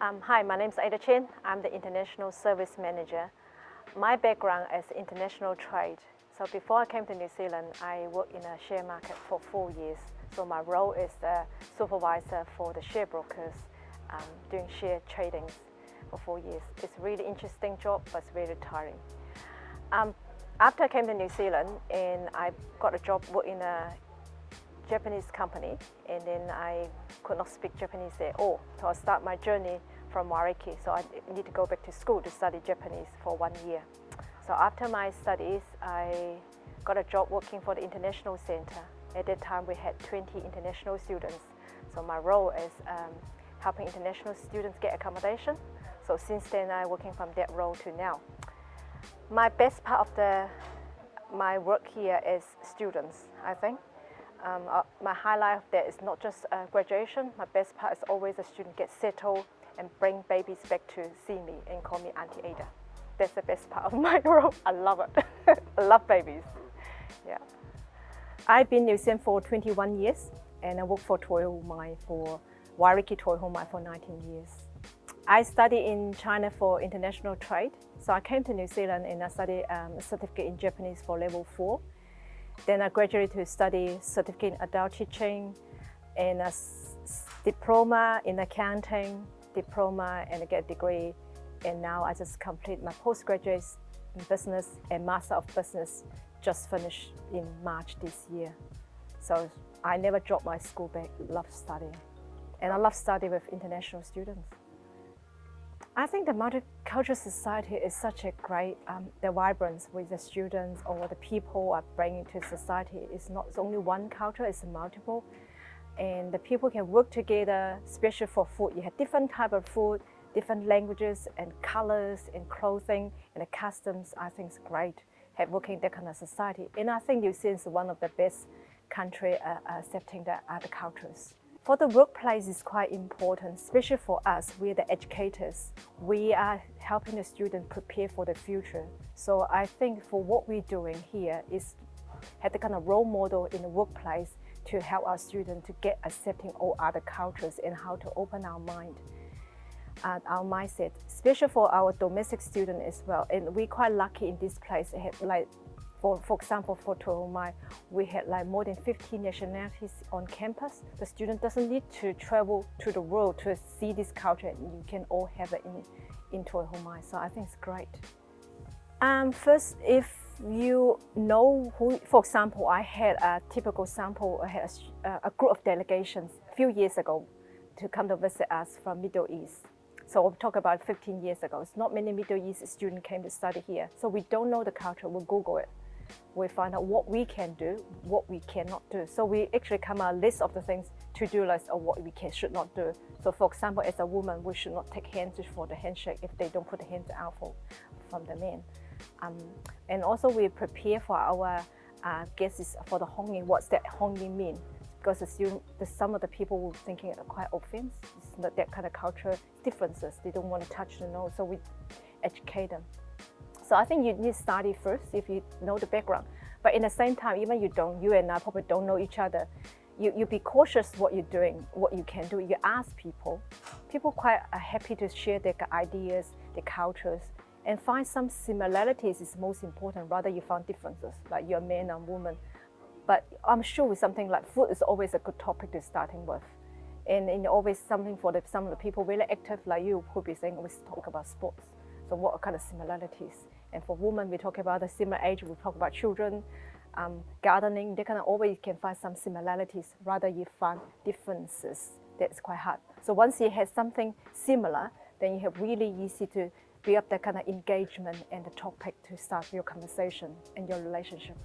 Hi, my name is Ada Chen. I'm the International Service Manager. My background is international trade. So before I came to New Zealand, I worked in a share market for 4 years. So my role is the supervisor for the share brokers, doing share trading for 4 years. It's a really interesting job, but it's very tiring. After I came to New Zealand, and I got a job working in a Japanese company, and then I could not speak Japanese at all. So I start my journey from Wairiki, so I need to go back to school to study Japanese for 1 year. So after my studies, I got a job working for the International Center. At that time, we had 20 international students. So my role is helping international students get accommodation. So since then, I'm working from that role to now. My best part of my work here is students, I think. My highlight of that is not just graduation. My best part is always a student gets settled and bring babies back to see me and call me Auntie Ada. That's the best part of my role. I love it. I love babies. Yeah. I've been in New Zealand for 21 years, and I work for Toi Ohomai for Wairiki Toi Ohomai for 19 years. I studied in China for international trade. So I came to New Zealand and I studied a certificate in Japanese for level 4. Then I graduated to study certificate in adult teaching and a diploma in accounting, diploma and I get a degree. And now I just complete my postgraduate in business and master of business just finished in March this year. So I never dropped my school bag, love studying. And I love studying with international students. I think the multicultural society is such a great, the vibrance with the students or the people are bringing to society. It's not only one culture, it's multiple. And the people can work together, especially for food. You have different type of food, different languages and colors and clothing and the customs. I think it's great have working in that kind of society. And I think New Zealand is one of the best country accepting the other cultures. For the workplace, it's quite important, especially for us. We're the educators. We are helping the students prepare for the future. So I think for what we're doing here is have the kind of role model in the workplace to help our students to get accepting all other cultures and how to open our mind, our mindset, especially for our domestic students as well. And we're quite lucky in this place. For example, for Toi Ohomai, we had more than 15 nationalities on campus. The student doesn't need to travel to the world to see this culture, and you can all have it in Toi Ohomai. So I think it's great. First, if you know who, for example, I had a typical sample, I had a group of delegations a few years ago to come to visit us from Middle East. So we'll talk about 15 years ago. It's not many Middle East students came to study here. So we don't know the culture, we'll Google it. We find out what we can do, what we cannot do. So we actually come out a list of the things, to-do list of what we should not do. So for example, as a woman, we should not take hands for the handshake if they don't put the hands out from the men. And also we prepare for our guests for the honging. What's that honging mean? Because some of the people were thinking it quite offense. It's not that kind of culture differences. They don't want to touch the nose, so we educate them. So I think you need to study first if you know the background. But in the same time, even you and I probably don't know each other, you be cautious what you're doing, what you can do. You ask people. People quite are happy to share their ideas, their cultures, and find some similarities is most important, rather you find differences, like you're a man and woman. But I'm sure with something like food is always a good topic to starting with. And always something for some of the people really active like you who be saying, always talk about sports. So what are kind of similarities? And for women, we talk about the similar age, we talk about children, gardening, they kind of always can find some similarities, rather you find differences. That's quite hard. So once you have something similar, then you have really easy to build up that kind of engagement and the topic to start your conversation and your relationship.